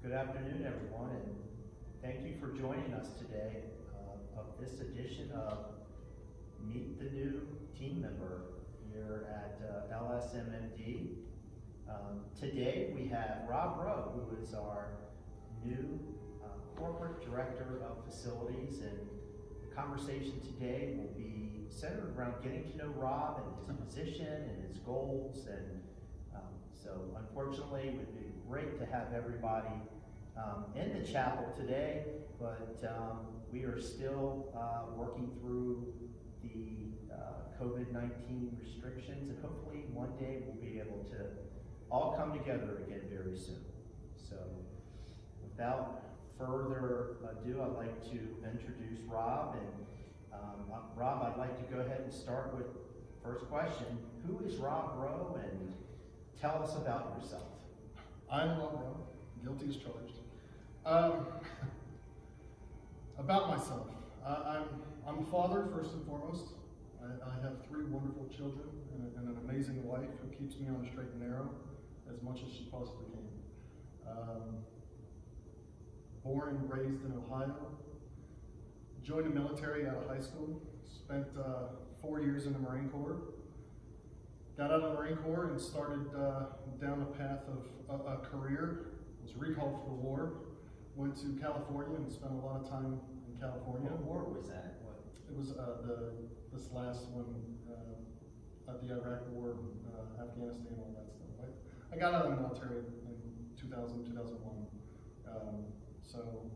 Good afternoon, everyone, and thank you for joining us today of this edition of Meet the New Team Member here at LSMMD. Today we have Rob Roe, who is our new Corporate Director of Facilities, and the conversation today will be centered around getting to know Rob and his position and his goals. And so unfortunately it would be great to have everybody in the chapel today, but we are still working through the COVID-19 restrictions, and hopefully one day we'll be able to all come together again very soon. So without further ado, I'd like to introduce Rob. And Rob, I'd like to go ahead and start with the first question. Who is Rob Roe, and tell us about yourself? I'm Rob Roe, guilty as charged. About myself, I'm a father first and foremost. I have 3 wonderful children and an amazing wife who keeps me on the straight and narrow as much as she possibly can. Born and raised in Ohio, joined the military out of high school, spent 4 years in the Marine Corps. Got out of the Marine Corps and started down the path of a career. Was recalled for the war. Went to California and spent a lot of time in California. What war was that? What? It was this last one, the Iraq War, Afghanistan, all that stuff. I got out of the military in 2000, 2001. So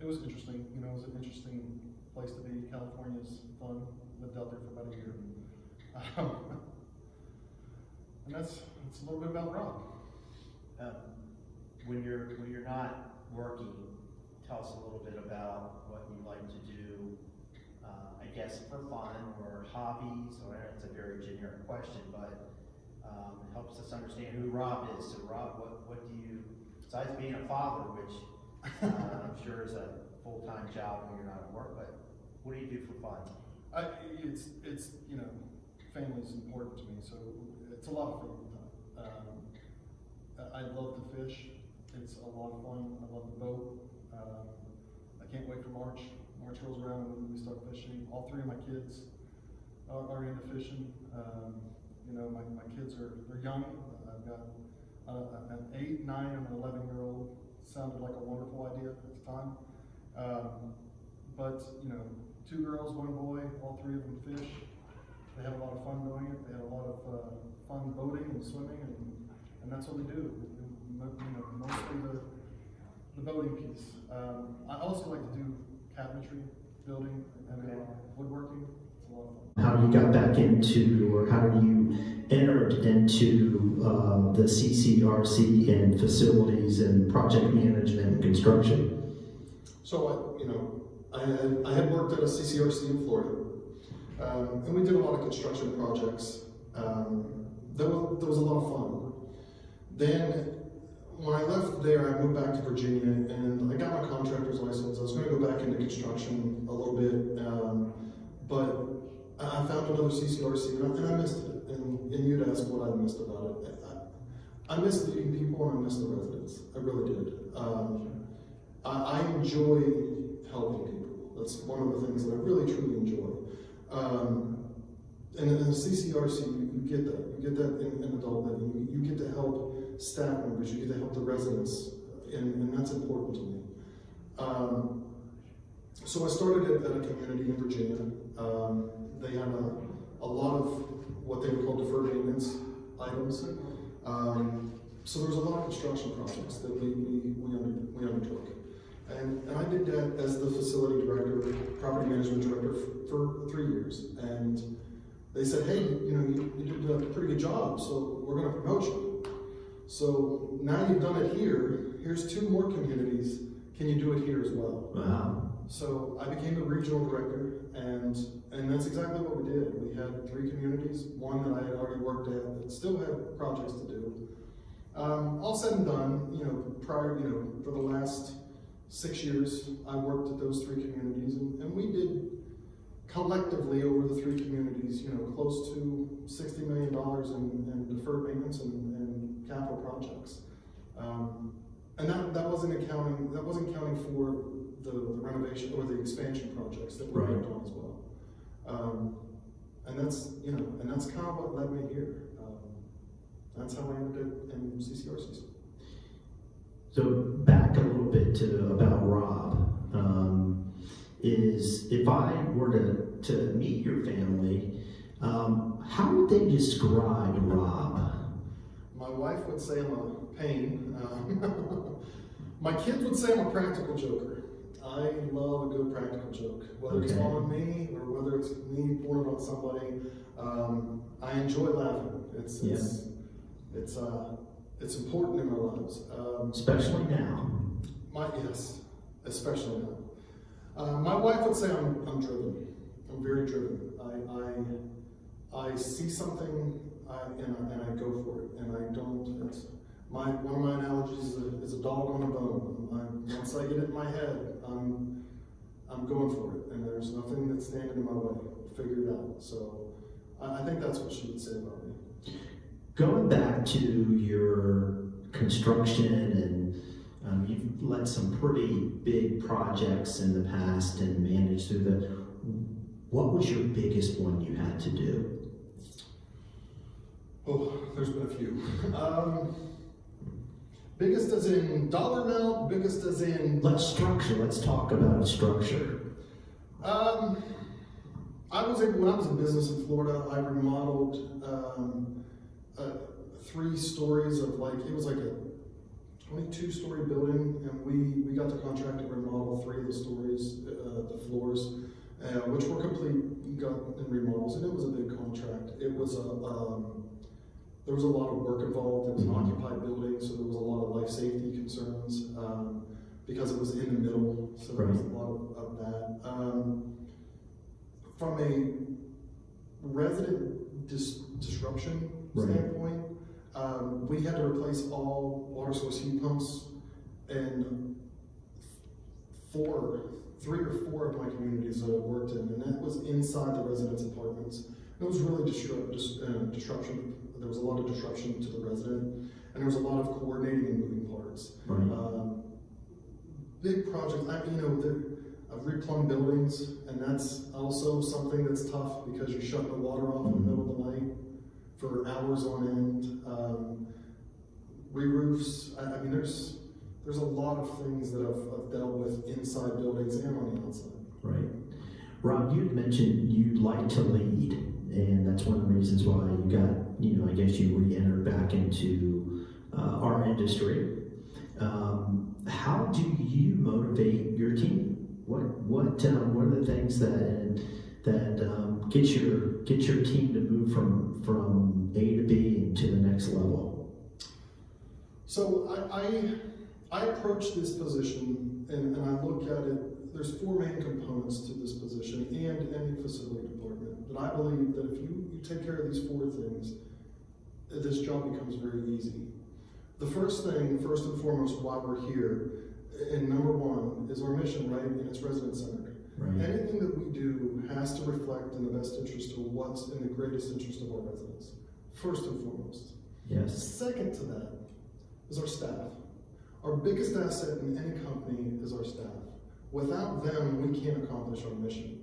it was interesting. You know, it was an interesting place to be. California's fun. Lived out there for about a year. And that's a little bit about Rob. When you're not working, tell us a little bit about what you like to do, I guess for fun or hobbies, or it's a very generic question, but it helps us understand who Rob is. So Rob, what do you, besides being a father, which I'm sure is a full-time job when you're not at work, but what do you do for fun? It's you know, family's important to me, so it's a lot of fun. I love to fish. It's a lot of fun. I love the boat. I can't wait for March. March rolls around and we start fishing. All 3 of my kids are into fishing. You know, my kids they're young. I've got an 8, 9, and an 11-year-old. Sounded like a wonderful idea at the time. But you know, 2 girls, 1 boy. All 3 of them fish. They have a lot of fun doing it. They have a lot of fun boating and swimming, and that's what we do. You know, mostly the boating piece. I also like to do cabinetry, building, and woodworking. It's a lot of fun. How you got back into, or how you entered into the CCRC and facilities and project management and construction? So I had worked at a CCRC in Florida, and we did a lot of construction projects. There was a lot of fun. Then when I left there, I moved back to Virginia, and I got my contractor's license. I was going to go back into construction a little bit, but I found another CCRC, and I missed it. And you'd ask what I missed about it. I missed meeting people, and I missed the residents. I really did. I enjoy helping people. That's one of the things that I really, truly enjoy. And in the CCRC, you get that. You get that in adult living. You get to help staff members. You get to help the residents, and that's important to me. So I started at a community in Virginia. They had a lot of what they would call deferred maintenance items. So there was a lot of construction projects that we undertook. And I did that as the facility director, property management director for 3 years. And they said, hey, you know, you did a pretty good job, so we're going to promote you. So now you've done it here, here's 2 more communities, can you do it here as well? Wow. So I became the regional director, and that's exactly what we did. We had 3 communities, one that I had already worked at that still had projects to do. All said and done, you know, for the last 6 years, I worked at those 3 communities, and we did collectively over the 3 communities, you know, close to $60 million in deferred maintenance and capital projects. And that was wasn't counting for the renovation or the expansion projects that we Right. worked on as well. And that's kind of what led me here. That's how I ended up in CCRCs. So back a little bit to about Rob. Is if I were to meet your family, how would they describe Rob? My wife would say I'm a pain. My kids would say I'm a practical joker. I love a good practical joke, whether it's Okay. on me or whether it's me pouring on somebody. I enjoy laughing. It's important in our lives. Especially now. Especially now. My wife would say I'm driven. I'm very driven. I see something and I go for it, and I don't. One of my analogies is a dog on a bone. Once I get it in my head, I'm going for it, and there's nothing that's standing in my way. I'll figure it out. So I think that's what she would say about me. Going back to your construction, and you've led some pretty big projects in the past and managed through what was your biggest one you had to do? Oh, there's been a few. Biggest as in dollar amount, biggest as in... Let's talk about structure. When I was in business in Florida, I remodeled 3 stories of it was like a 22-story building, and we got the contract to remodel 3 of the stories, the floors, which were complete, got in remodels, and it was a big contract. It was there was a lot of work involved. It was an occupied building, so there was a lot of life safety concerns because it was in the middle, so there was a lot of that. From a resident disruption standpoint, we had to replace all water source heat pumps in 3 or 4 of my communities that I worked in, and that was inside the residents' apartments. It was really disruption. There was a lot of disruption to the resident, and there was a lot of coordinating and moving parts. Right. Big projects. I've replumbed buildings, and that's also something that's tough because you're shutting the water off in the middle of the night for hours on end. Re-roofs. There's a lot of things that I've dealt with inside buildings and on the outside. Right. Rob, you had mentioned you'd like to lead, and that's one of the reasons why you got, I guess you re-entered back into our industry. How do you motivate your team? What are the things that get your team to move from A to B and to the next level? So I approach this position and I look at it. There's 4 main components to this position and any facility department. But I believe that if you take care of these 4 things, this job becomes very easy. The first and foremost, why we're here, and number 1 is our mission, right? And it's resident-centered. Right. Anything that we do has to reflect in the best interest of what's in the greatest interest of our residents. First and foremost. Yes. Second to that is our staff. Our biggest asset in any company is our staff. Without them, we can't accomplish our mission.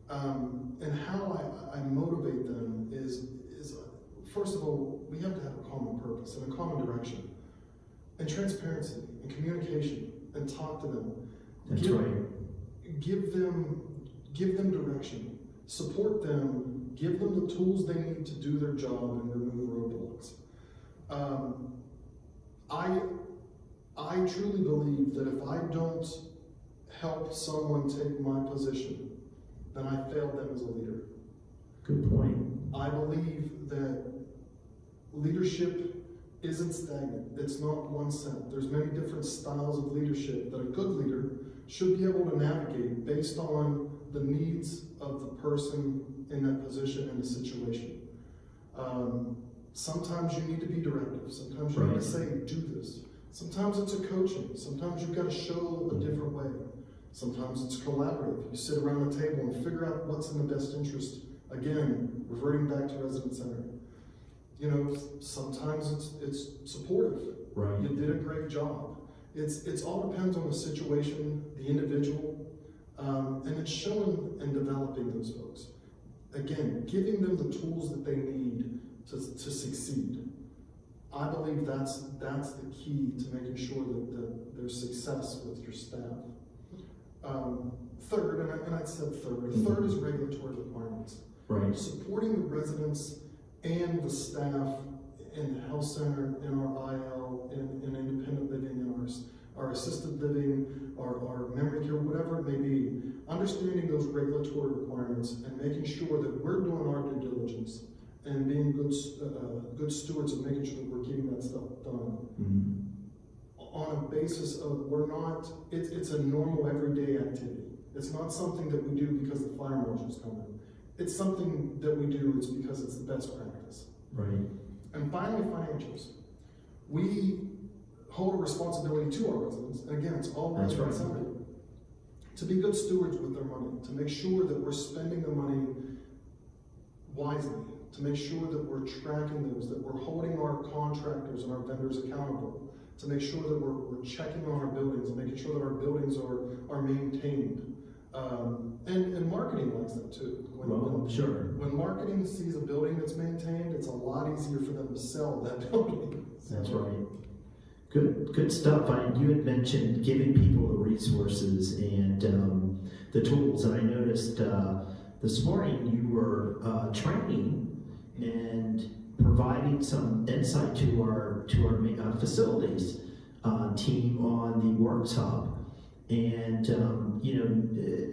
And how I motivate them is first of all, we have to have a common purpose and a common direction, and transparency and communication, and talk to them. That's right. Give them direction, support them, give them the tools they need to do their job and remove roadblocks. I truly believe that if I don't help someone take my position, then I failed them as a leader. Good point. I believe that leadership isn't stagnant. It's not one set. There's many different styles of leadership that a good leader should be able to navigate based on the needs of the person in that position and the situation. Sometimes you need to be directive. Sometimes you need to say, do this. Sometimes it's a coaching. Sometimes you've got to show a different way. Sometimes it's collaborative. You sit around the table and figure out what's in the best interest. Again, reverting back to resident-centered. Sometimes it's supportive. Right. You did a great job. It's all depends on the situation, the individual, and it's showing and developing those folks. Again, giving them the tools that they need to succeed. I believe that's the key to making sure that there's success with your staff. Third, and I said third is regulatory requirements. Right. Supporting the residents and the staff in the health center, in our IL, in independent living, in our assisted living, our memory care, whatever it may be, understanding those regulatory requirements and making sure that we're doing our due diligence and being good stewards of making sure that we're getting that stuff done. Mm-hmm. On a basis of it's a normal everyday activity. It's not something that we do because the fire marshal's coming. It's something that we do because it's the best practice. Right. And finally, financials. We hold a responsibility to our residents, and again, it's all That's right. resident-centered, to be good stewards with their money, to make sure that we're spending the money wisely, to make sure that we're tracking those, that we're holding our contractors and our vendors accountable, to make sure that we're checking on our buildings and making sure that our buildings are maintained. And marketing likes that too. Sure. When marketing sees a building that's maintained, it's a lot easier for them to sell that building. That's right. Good stuff. You had mentioned giving people the resources and the tools, and I noticed this morning you were training and providing some insight to our facilities team on the Works Hub. And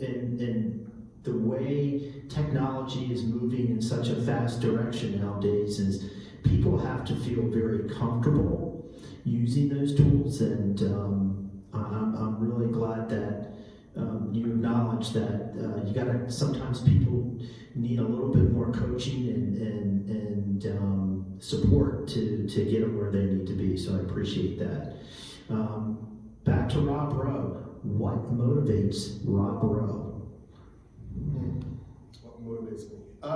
and the way technology is moving in such a fast direction nowadays is people have to feel very comfortable using those tools, and I'm really glad that you acknowledge that you gotta, sometimes people need a little bit more coaching and support to get them where they need to be, so I appreciate that. Back to Rob Roe. What motivates Rob Roe? What motivates me? I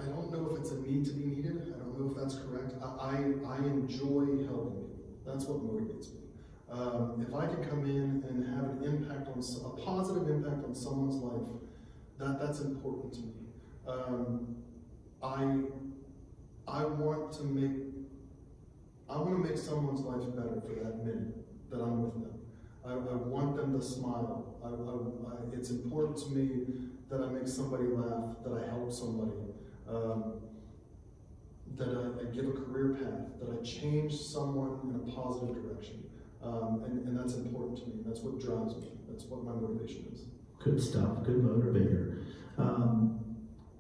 don't know if it's a need to be needed. I don't know if that's correct. I enjoy helping people. That's what motivates me. If I can come in and have an impact on a positive impact on someone's life, that's important to me. I want to make someone's life better for that minute that I'm with them. I want them to smile. It's important to me that I make somebody laugh, that I help somebody, that I give a career path, that I change someone in a positive direction. And that's important to me. That's what drives me. That's what my motivation is. Good stuff. Good motivator.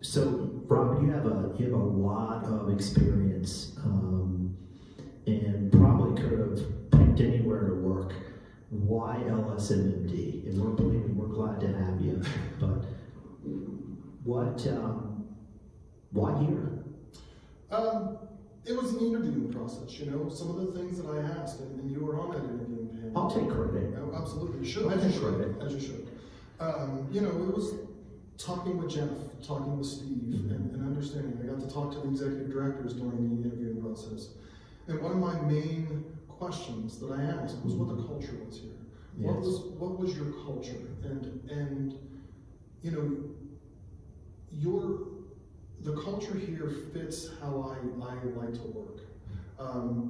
So, Rob, you have a lot of experience, and probably could have picked anywhere to work. Why LSMMD? And we're glad to have you. But why here? It was an interviewing process, some of the things that I asked, and you were on that interviewing panel. I'll take credit. Oh, absolutely, you should. I'll take credit. As you should. It was talking with Jeff, talking with Steve, and understanding. I got to talk to the executive directors during the interviewing process. And one of my main questions that I asked was what the culture was here. Yes. What was your culture? And the culture here fits how I like to work.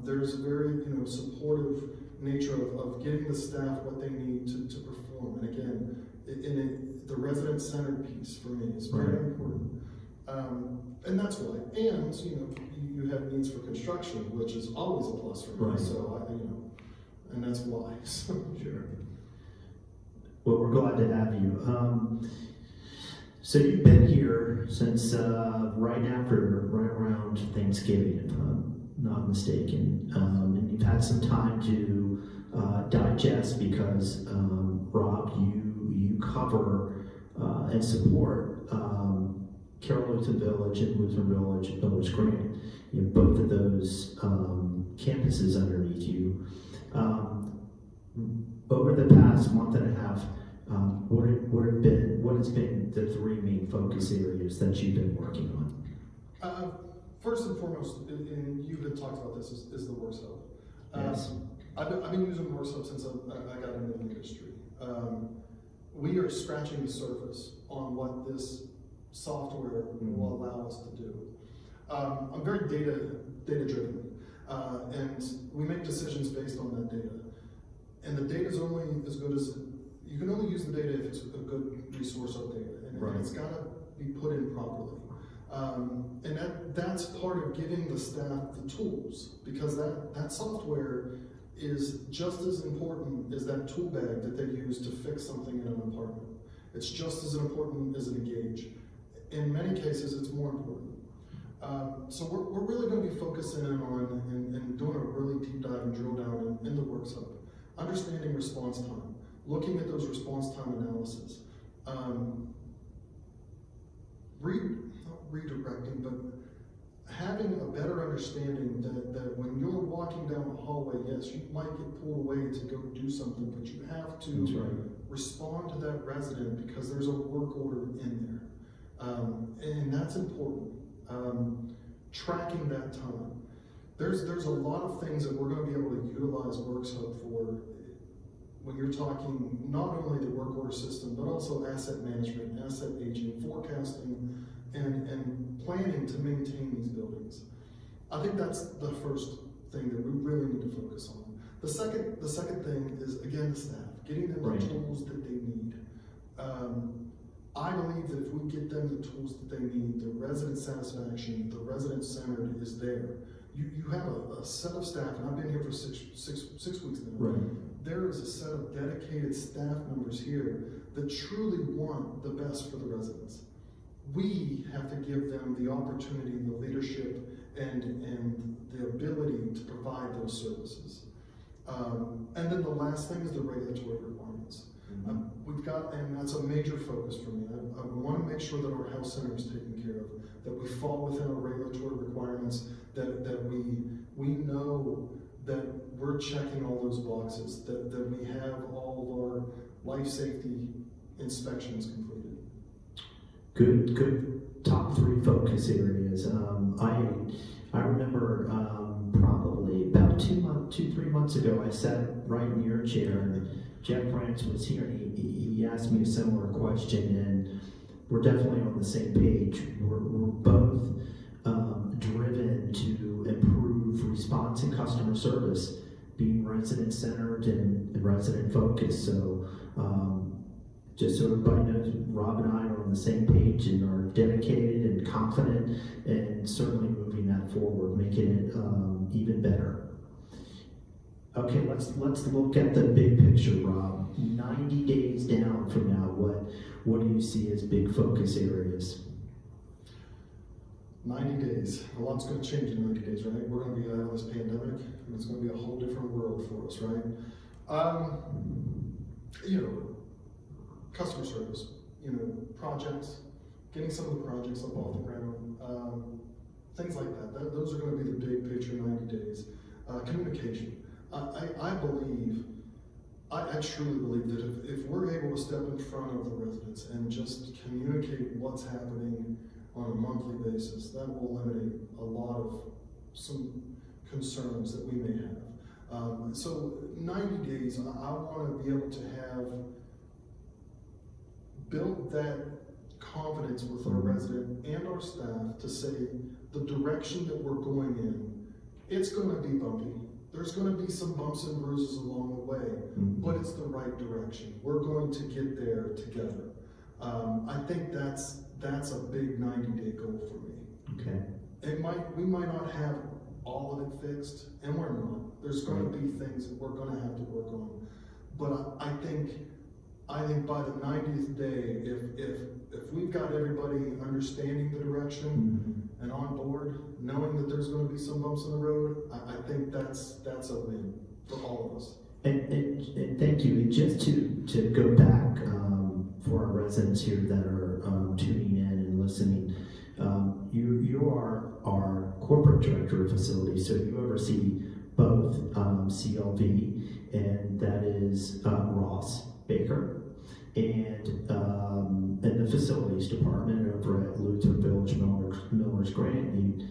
There's a very supportive nature of getting the staff what they need to perform. And again, the resident-centered piece for me is very important. And that's why. And you have needs for construction, which is always a plus for me. Right. So and that's why. So. Sure. Well, we're glad to have you. So you've been here since right around Thanksgiving, if I'm not mistaken, and you've had some time to digest because Rob, you cover and support Carroll Lutheran Village and Lutheran Village Grant. You have both of those campuses underneath you. Over the past month and a half, what has been the three main focus areas that you've been working on? first and foremost, and you had talked about this, is the Works Hub. Yes. I've been using Works Hub since I got into the industry. We are scratching the surface on what this software will allow us to do. I'm very data driven, and we make decisions based on that data. And the data is only as good as, you can only use the data if it's a good resource of data, and it's got to be put in properly. And that's part of giving the staff the tools, because that software is just as important as that tool bag that they use to fix something in an apartment. It's just as important as an Engage. In many cases, it's more important. So we're really going to be focusing in on and doing a really deep dive and drill down in the Works Hub. Understanding response time, looking at those response time analysis, not redirecting, but having a better understanding that when you're walking down the hallway, yes, you might get pulled away to go do something, but you have to respond to that resident because there's a work order in there. And that's important. Tracking that time. There's a lot of things that we're going to be able to utilize Works Hub for when you're talking not only the work order system, but also asset management, asset aging, forecasting, and planning to maintain these buildings. I think that's the first thing that we really need to focus on. The second thing is, again, the staff, getting them the tools that they need. I believe that if we get them the tools that they need, the resident satisfaction, the resident centered is there. You have a set of staff, and I've been here for six weeks now. Right. There is a set of dedicated staff members here that truly want the best for the residents. We have to give them the opportunity, the leadership, and the ability to provide those services. And then the last thing is the regulatory requirements. We've got, and that's a major focus for me. I want to make sure that our health center is taken care of, that we fall within our regulatory requirements, that we know that we're checking all those boxes, that we have all of our life safety inspections completed. Good top 3 focus areas. I remember probably about 2-3 months ago, I sat right in your chair, and Jeff Brantz was here, and he asked me a similar question, and we're definitely on the same page. We're both driven to improve response and customer service, being resident-centered and resident-focused. So just so everybody knows, Rob and I are on the same page and are dedicated and confident, and certainly moving that forward, making it even better. Okay, let's look at the big picture, Rob. 90 days down from now, what do you see as big focus areas? 90 days. A lot's going to change in 90 days, right? We're going to be out of this pandemic, and it's going to be a whole different world for us, right? Customer service, projects, getting some of the projects up off the ground, things like that. Those are going to be the big picture 90 days. Communication. I truly believe that if we're able to step in front of the residents and just communicate what's happening on a monthly basis, that will eliminate a lot of some concerns that we may have. So 90 days, I want to be able to have built that confidence with our resident and our staff to say the direction that we're going in, it's going to be bumpy. There's going to be some bumps and bruises along the way, but it's the right direction. We're going to get there together. I think that's a big 90-day goal for me. Okay. We might not have all of it fixed, and we're not. There's going to be things that we're going to have to work on. But I think by the 90th day, if we've got everybody understanding the direction and on board, knowing that there's going to be some bumps in the road, I think that's a win for all of us. And thank you. And just to go back for our residents here that are tuning in and listening, you are our corporate director of facilities, so you oversee both CLV, and that is Ross Baker, and the facilities department over at Lutheran Village Millers Grant.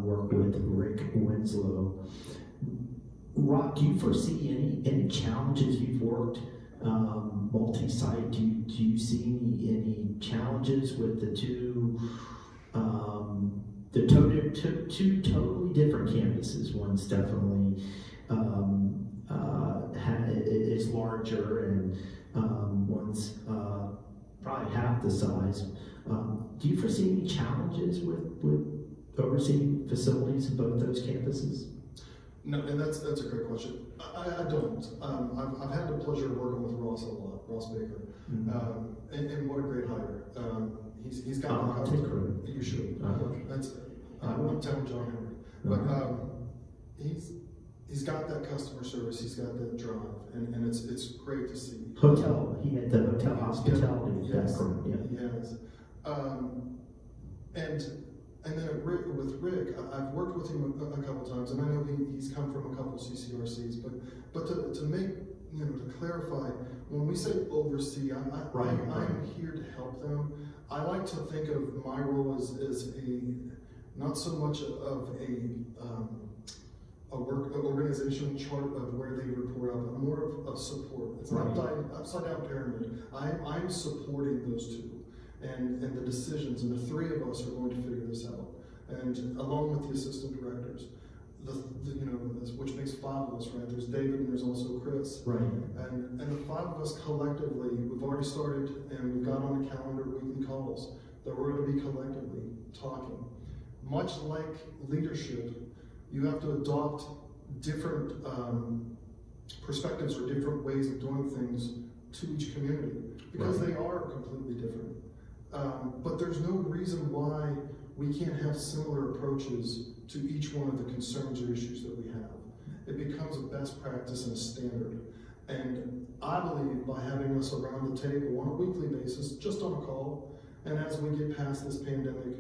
work with Rick Winslow. Rob, do you foresee any challenges? You've worked multi-site. Do you see any challenges with the two two totally different campuses? One's definitely is larger, and one's probably half the size. Do you foresee any challenges with overseeing facilities in both those campuses? No, and that's a great question. I don't. I've had the pleasure of working with Ross a lot, Ross Baker, and what a great hire. He's got. I'll take credit. You should. That's. I I'm telling John Henry, but he's got that customer service. He's got that drive, and it's great to see. Hotel. He had the hotel hospitality background. Yeah, he has. And then with Rick, I've worked with him a couple times, and I know he's come from a couple CCRCs. But to make to clarify, when we say oversee, I'm here to help them. I like to think of my role as not so much of a work organizational chart of where they report out, but more of support. It's not upside down pyramid. I'm supporting those two. And the decisions, and the three of us are going to figure this out. And along with the assistant directors, which makes five of us, right? There's David and there's also Chris. Right. And the five of us collectively, we've already started, and we've got on the calendar weekly calls that we're going to be collectively talking. Much like leadership, you have to adopt different perspectives or different ways of doing things to each community, because they are completely different. But there's no reason why we can't have similar approaches to each one of the concerns or issues that we have. It becomes a best practice and a standard. And I believe by having us around the table on a weekly basis, just on a call, and as we get past this pandemic,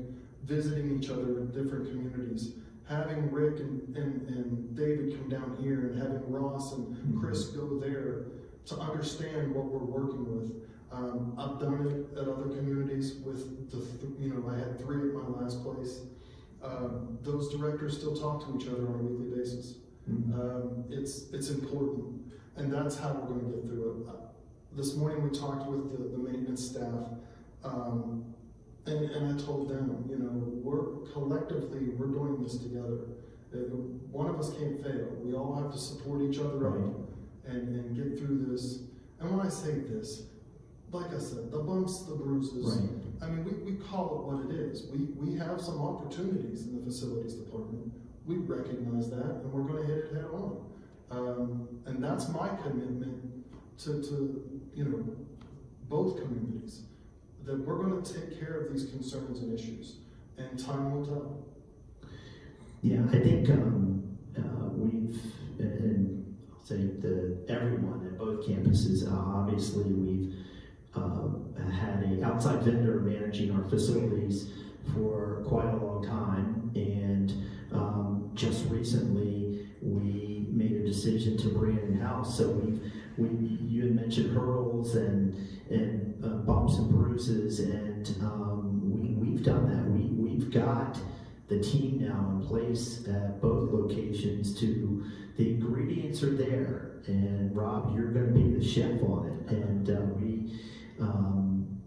visiting each other in different communities, having Rick and David come down here, and having Ross and Chris go there to understand what we're working with. I've done it at other communities with I had 3 at my last place. Those directors still talk to each other on a weekly basis. It's important, and that's how we're going to get through it. This morning we talked with the maintenance staff, and I told them, we're collectively, we're doing this together. One of us can't fail. We all have to support each other up and get through this. And when I say this, like I said, the bumps, the bruises, I mean, we call it what it is. We have some opportunities in the facilities department. We recognize that, and we're going to hit it head on. And that's my commitment to both communities, that we're going to take care of these concerns and issues, and time will tell. Yeah, I think we've, and I'll say everyone at both campuses, obviously we've had an outside vendor managing our facilities for quite a long time, and just recently we made a decision to bring it in-house. So you had mentioned hurdles and bumps and bruises, and we've done that. We've got the team now in place at both locations. The ingredients are there, and Rob, you're going to be the chef on it, and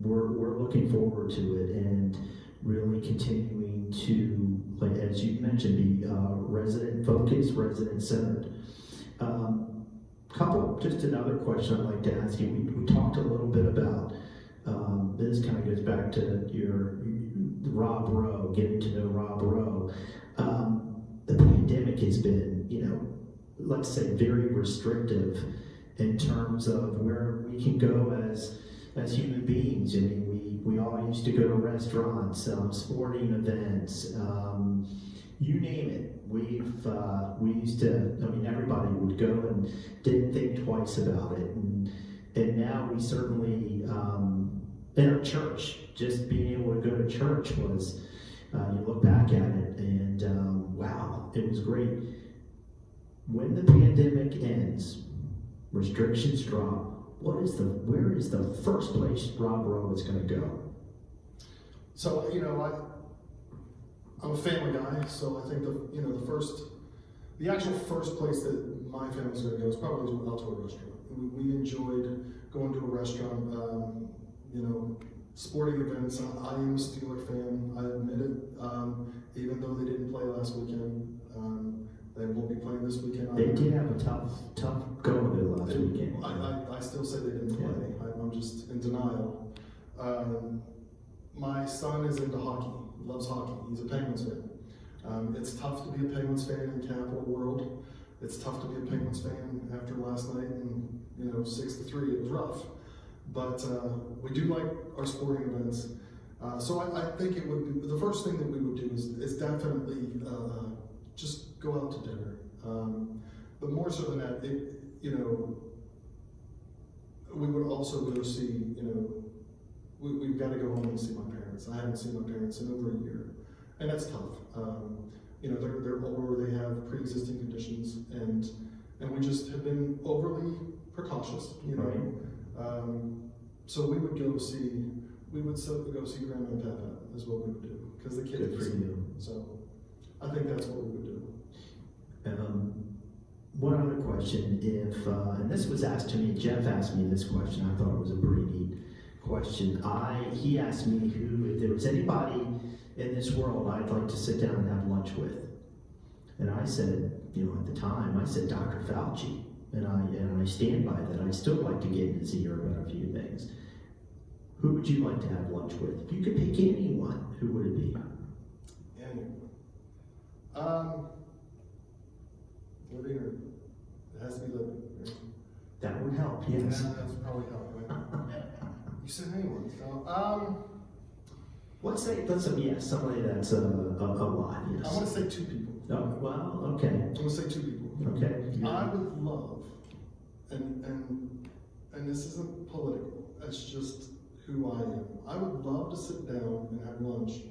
we're looking forward to it, and really continuing to, like, as you mentioned, be resident focused, resident centered. Just another question I'd like to ask you. We talked a little bit about this. Kind of goes back to your Rob Roe, getting to know Rob Roe. The pandemic has been, let's say, very restrictive in terms of where we can go as human beings. I mean, we all used to go to restaurants, sporting events, you name it. We used to, everybody would go and didn't think twice about it. And now we certainly, in our church, just being able to go to church was, you look back at it and wow, it was great. When the pandemic ends, restrictions drop, where is the first place Rob Roe is going to go? So, I'm a family guy, so I think the actual first place that my family's going to go is probably out to a restaurant. We enjoyed going to a restaurant, sporting events. I am a Steeler fan, I admit it, even though they didn't play last weekend. They won't be playing this weekend. They did have a tough go of it last weekend. I still say they didn't play. I'm just in denial. My son is into hockey, loves hockey. He's a Penguins fan. It's tough to be a Penguins fan in Capital World. It's tough to be a Penguins fan after last night and 6-3. It was rough, but we do like our sporting events. So I think it would be the first thing that we would do is definitely just go out to dinner. But more so than that, we would also go see. We've got to go home and see my parents. I haven't seen my parents in over a year, and that's tough. They're older, they have pre-existing conditions, and we just have been overly precautious, Right. So we would go see Grandma and Papa is what we would do, because the kids Good for you. So I think that's what we would do. One other question, and this was asked to me, Jeff asked me this question, I thought it was a pretty neat question. He asked me if there was anybody in this world I'd like to sit down and have lunch with. And I said, at the time, I said Dr. Fauci. And I stand by that. I still like to get in his ear about a few things. Who would you like to have lunch with? If you could pick anyone, who would it be? Anyone. Living, or it has to be living. Right? That would help, yes. That's probably help, right? You said anyone. So, Let's say somebody that's a lot, yes. I want to say 2 people. Oh, well, okay. I'm going to say 2 people. Okay. I would love, and this isn't political, that's just who I am. I would love to sit down and have lunch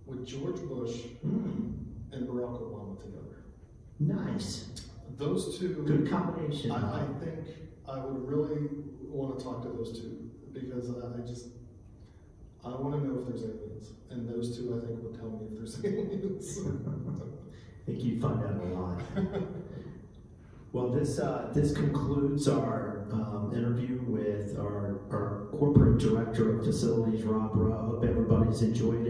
with George Bush and Barack Obama together. Nice. Those 2. Good combination. I think I would really want to talk to those 2, because I want to know if there's aliens, and those 2 I think would tell me if there's aliens. I think you'd find out a lot. Well, this concludes our interview with our corporate director of facilities, Rob Roe. I hope everybody's enjoyed it.